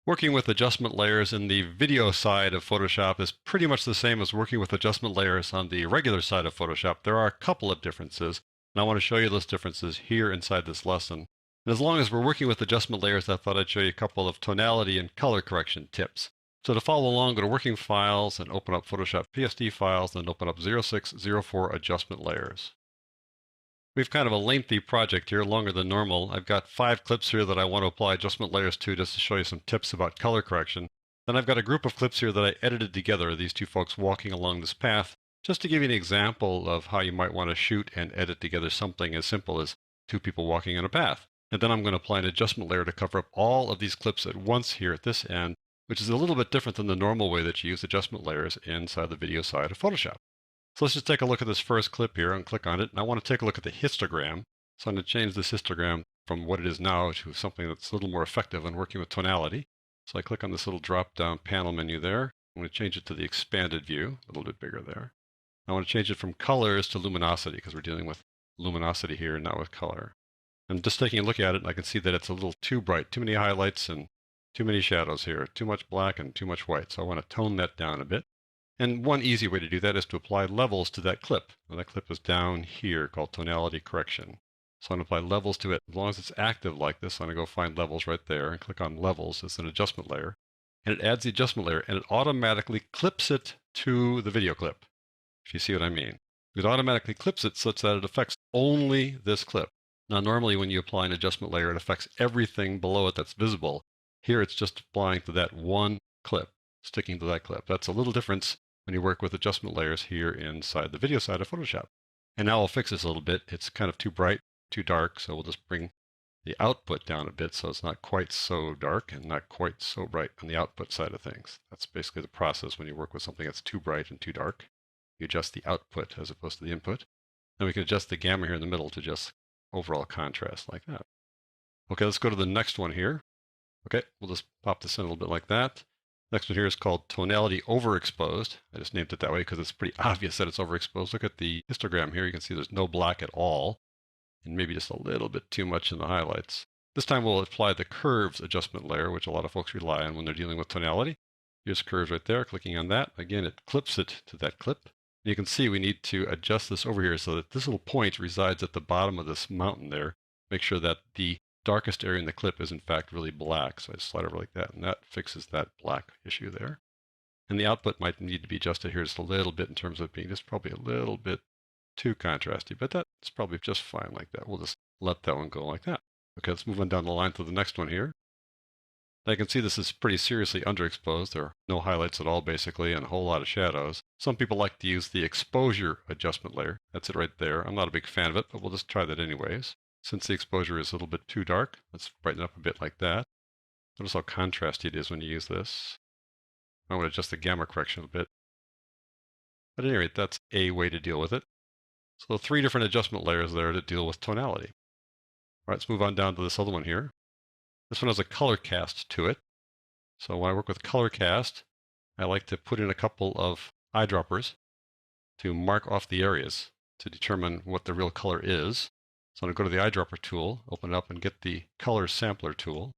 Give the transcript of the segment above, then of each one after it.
Working with adjustment layers in the video side of Photoshop is pretty much the same as working with adjustment layers on the regular side of Photoshop. There are a couple of differences, and I want to show you those differences here inside this lesson. And as long as we're working with adjustment layers, I thought I'd show you a couple of tonality and color correction tips. So to follow along, go to Working Files and open up Photoshop PSD files, then open up 0604 Adjustment Layers. We have kind of a lengthy project here, longer than normal. I've got 5 clips here that I want to apply adjustment layers to just to show you some tips about color correction. Then I've got a group of clips here that I edited together, these two folks walking along this path, just to give you an example of how you might want to shoot and edit together something as simple as 2 people walking on a path. And then I'm going to apply an adjustment layer to cover up all of these clips at once here at this end, which is a little bit different than the normal way that you use adjustment layers inside the video side of Photoshop. So let's just take a look at this first clip here and click on it. And I want to take a look at the histogram. So I'm going to change this histogram from what it is now to something that's a little more effective when working with tonality. So I click on this little drop-down panel menu there. I'm going to change it to the expanded view, a little bit bigger there. I want to change it from colors to luminosity because we're dealing with luminosity here, not with color. I'm just taking a look at it, and I can see that it's a little too bright, too many highlights and too many shadows here, too much black and too much white. So I want to tone that down a bit. And one easy way to do that is to apply levels to that clip. Now that clip is down here called tonality correction. So I'm going to apply levels to it. As long as it's active like this, I'm going to go find levels right there and click on levels. It's an adjustment layer. And it adds the adjustment layer and it automatically clips it to the video clip. If you see what I mean. It automatically clips it such that it affects only this clip. Now normally when you apply an adjustment layer, it affects everything below it that's visible. Here it's just applying to that one clip, sticking to that clip. That's a little difference when you work with adjustment layers here inside the video side of Photoshop. And now I'll fix this a little bit. It's kind of too bright, too dark, so we'll just bring the output down a bit so it's not quite so dark and not quite so bright on the output side of things. That's basically the process when you work with something that's too bright and too dark. You adjust the output as opposed to the input. Then we can adjust the gamma here in the middle to just overall contrast like that. Okay, let's go to the next one here. Okay, we'll just pop this in a little bit like that. Next one here is called tonality overexposed. I just named it that way because it's pretty obvious that it's overexposed. Look at the histogram here. You can see there's no black at all and maybe just a little bit too much in the highlights. This time we'll apply the curves adjustment layer, which a lot of folks rely on when they're dealing with tonality. Here's curves right there. Clicking on that. Again, it clips it to that clip. And you can see we need to adjust this over here so that this little point resides at the bottom of this mountain there. Make sure that the darkest area in the clip is in fact really black. So I slide over like that and that fixes that black issue there. And the output might need to be adjusted here just a little bit in terms of being just probably a little bit too contrasty, but that's probably just fine like that. We'll just let that one go like that. Okay, let's move on down the line to the next one here. I can see this is pretty seriously underexposed. There are no highlights at all basically and a whole lot of shadows. Some people like to use the exposure adjustment layer. That's it right there. I'm not a big fan of it, but we'll just try that anyways. Since the exposure is a little bit too dark, let's brighten it up a bit like that. Notice how contrasty it is when you use this. I want to adjust the gamma correction a bit. But at any rate, that's a way to deal with it. So 3 different adjustment layers there to deal with tonality. All right, let's move on down to this other one here. This one has a color cast to it. So when I work with color cast, I like to put in a couple of eyedroppers to mark off the areas to determine what the real color is. So I'm going to go to the eyedropper tool, open it up and get the color sampler tool.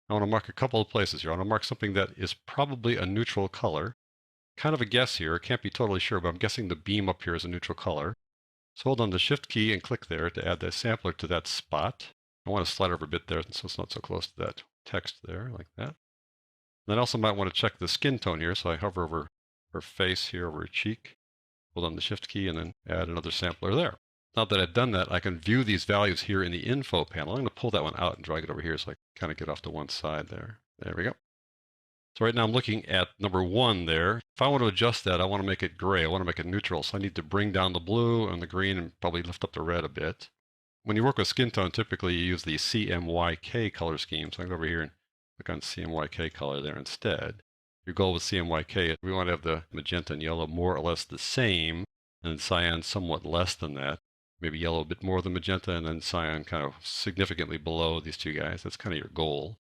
I want to mark a couple of places here. I want to mark something that is probably a neutral color. Kind of a guess here. I can't be totally sure, but I'm guessing the beam up here is a neutral color. So hold on the Shift key and click there to add the sampler to that spot. I want to slide over a bit there so it's not so close to that text there, like that. And I also might want to check the skin tone here, so I hover over her face here, over her cheek. Hold on the Shift key and then add another sampler there. Now that I've done that, I can view these values here in the info panel. I'm going to pull that one out and drag it over here so I kind of get off to one side there. There we go. So right now I'm looking at number 1 there. If I want to adjust that, I want to make it gray. I want to make it neutral. So I need to bring down the blue and the green and probably lift up the red a bit. When you work with skin tone, typically you use the CMYK color scheme. So I can go over here and click on CMYK color there instead. Your goal with CMYK, we want to have the magenta and yellow more or less the same, and cyan somewhat less than that. Maybe yellow a bit more than magenta, and then cyan kind of significantly below these two guys. That's kind of your goal.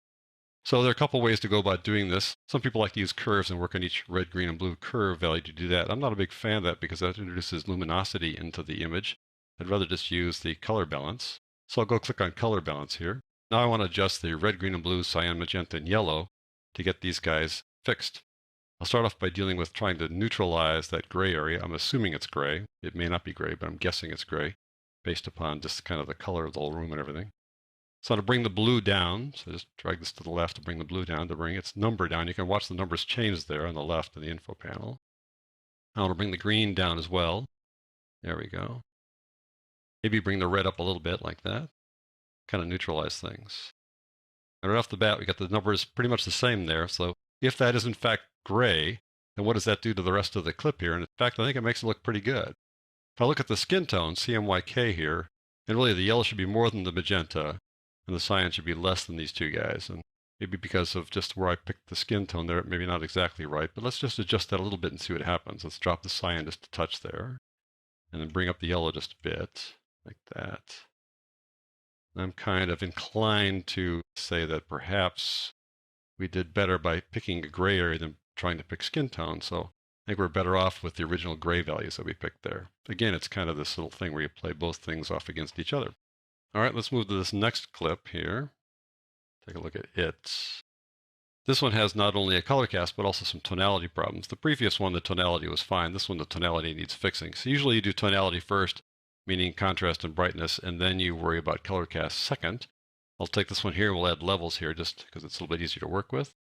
So there are a couple ways to go about doing this. Some people like to use curves and work on each red, green, and blue curve value to do that. I'm not a big fan of that because that introduces luminosity into the image. I'd rather just use the color balance. So I'll go click on color balance here. Now I want to adjust the red, green, and blue, cyan, magenta, and yellow. to get these guys fixed. I'll start off by dealing with trying to neutralize that gray area. I'm assuming it's gray. It may not be gray, but I'm guessing it's gray based upon just kind of the color of the whole room and everything. So to bring the blue down, so just drag this to the left to bring the blue down, to bring its number down. You can watch the numbers change there on the left in the info panel. I want to bring the green down as well. There we go. Maybe bring the red up a little bit like that. Kind of neutralize things. And right off the bat, we got the numbers pretty much the same there. So if that is in fact gray, then what does that do to the rest of the clip here? And in fact, I think it makes it look pretty good. If I look at the skin tone, CMYK here, and really the yellow should be more than the magenta, and the cyan should be less than these two guys. And maybe because of just where I picked the skin tone there, maybe not exactly right, but let's just adjust that a little bit and see what happens. Let's drop the cyan just a touch there, and then bring up the yellow just a bit, like that. I'm kind of inclined to say that perhaps we did better by picking a gray area than trying to pick skin tone. So I think we're better off with the original gray values that we picked there. Again, it's kind of this little thing where you play both things off against each other. All right, let's move to this next clip here. Take a look at it. This one has not only a color cast, but also some tonality problems. The previous one, the tonality was fine. This one, the tonality needs fixing. So usually you do tonality first, meaning contrast and brightness, and then you worry about color cast second. I'll take this one here, we'll add levels here just because it's a little bit easier to work with.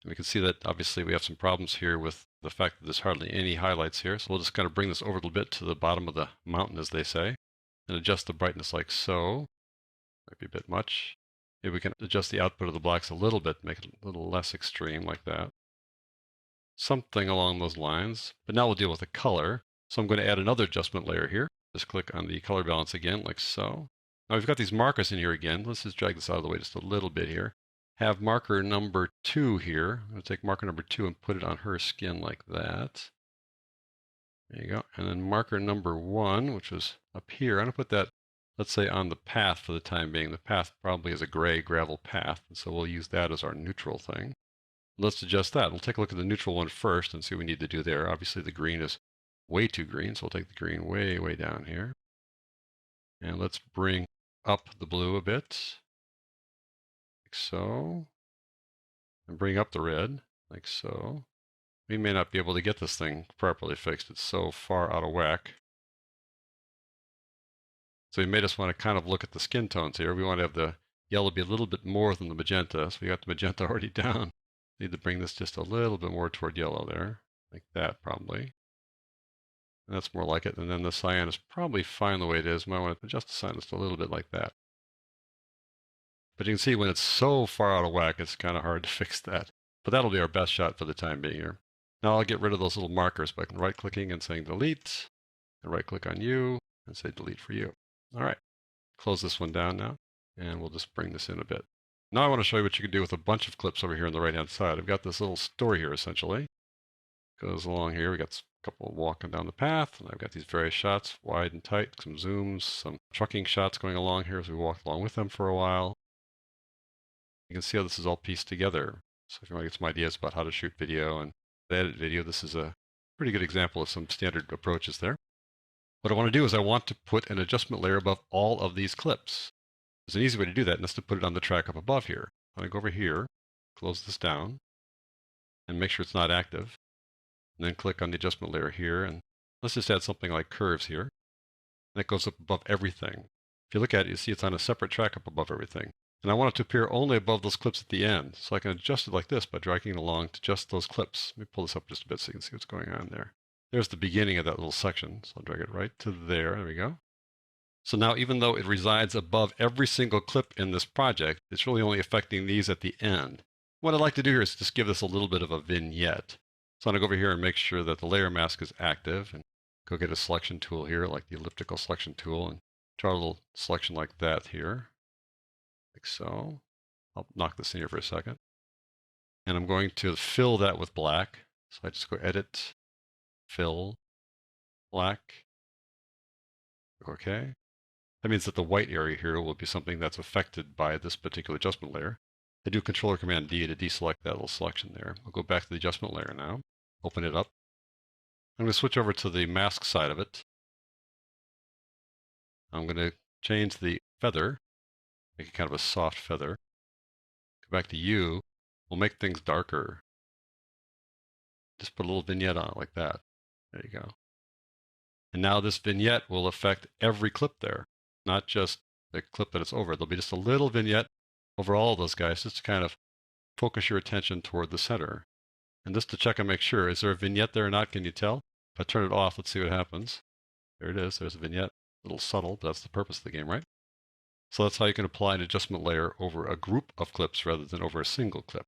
And we can see that obviously we have some problems here with the fact that there's hardly any highlights here. So we'll just kind of bring this over a little bit to the bottom of the mountain, as they say, and adjust the brightness like so. Might be a bit much. Maybe we can adjust the output of the blacks a little bit, make it a little less extreme like that. Something along those lines. But now we'll deal with the color. So I'm going to add another adjustment layer here. Just click on the color balance again, like so. Now we've got these markers in here again. Let's just drag this out of the way just a little bit here. Have marker number 2 here. I'm going to take marker number 2 and put it on her skin like that. There you go. And then marker number 1, which was up here, I'm going to put that, let's say, on the path for the time being. The path probably is a gray gravel path, and so we'll use that as our neutral thing. Let's adjust that. We'll take a look at the neutral one first and see what we need to do there. Obviously the green is way too green, so we'll take the green way, way down here. And let's bring up the blue a bit, like so. And bring up the red, like so. We may not be able to get this thing properly fixed. It's so far out of whack. So we made us want to kind of look at the skin tones here. We want to have the yellow be a little bit more than the magenta. So we got the magenta already down. Need to bring this just a little bit more toward yellow there, like that probably. And that's more like it. And then the cyan is probably fine the way it is. Might want to adjust the cyan just a little bit like that. But you can see when it's so far out of whack, it's kind of hard to fix that. But that'll be our best shot for the time being here. Now I'll get rid of those little markers by right-clicking and saying delete, and right-click on you, and say delete for you. All right, close this one down now, and we'll just bring this in a bit. Now I want to show you what you can do with a bunch of clips over here on the right-hand side. I've got this little story here, essentially. Goes along here. We got a couple walking down the path, and I've got these various shots, wide and tight, some zooms, some trucking shots going along here as we walk along with them for a while. You can see how this is all pieced together. So if you want to get some ideas about how to shoot video and edit video, this is a pretty good example of some standard approaches there. What I want to do is I want to put an adjustment layer above all of these clips. There's an easy way to do that, and that's to put it on the track up above here. I'm going to go over here, close this down, and make sure it's not active. And then click on the adjustment layer here, and let's just add something like curves here. And that goes up above everything. If you look at it, you see it's on a separate track up above everything. And I want it to appear only above those clips at the end. So I can adjust it like this by dragging it along to just those clips. Let me pull this up just a bit so you can see what's going on there. There's the beginning of that little section. So I'll drag it right to there. There we go. So now even though it resides above every single clip in this project, it's really only affecting these at the end. What I'd like to do here is just give this a little bit of a vignette. So I'm going to go over here and make sure that the layer mask is active and go get a selection tool here, like the elliptical selection tool, and draw a little selection like that here. Like so. I'll knock this in here for a second. And I'm going to fill that with black. So I just go edit, fill, black. Okay. That means that the white area here will be something that's affected by this particular adjustment layer. I do Control or Command D to deselect that little selection there. I'll go back to the adjustment layer now. Open it up. I'm going to switch over to the mask side of it. I'm going to change the feather. Make it kind of a soft feather. Go back to U, We'll make things darker. Just put a little vignette on it like that. There you go. And now this vignette will affect every clip there, not just the clip that it's over. There'll be just a little vignette over all of those guys, just to kind of focus your attention toward the center. And just to check and make sure, is there a vignette there or not? Can you tell? If I turn it off, let's see what happens. There it is. There's a vignette. A little subtle, but that's the purpose of the game, right? So that's how you can apply an adjustment layer over a group of clips rather than over a single clip.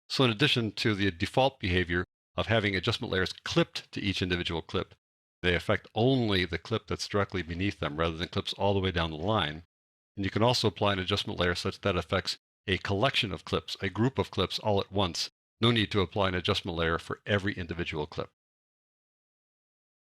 So in addition to the default behavior of having adjustment layers clipped to each individual clip, they affect only the clip that's directly beneath them rather than clips all the way down the line. And you can also apply an adjustment layer such that affects a collection of clips, a group of clips all at once. No need to apply an adjustment layer for every individual clip.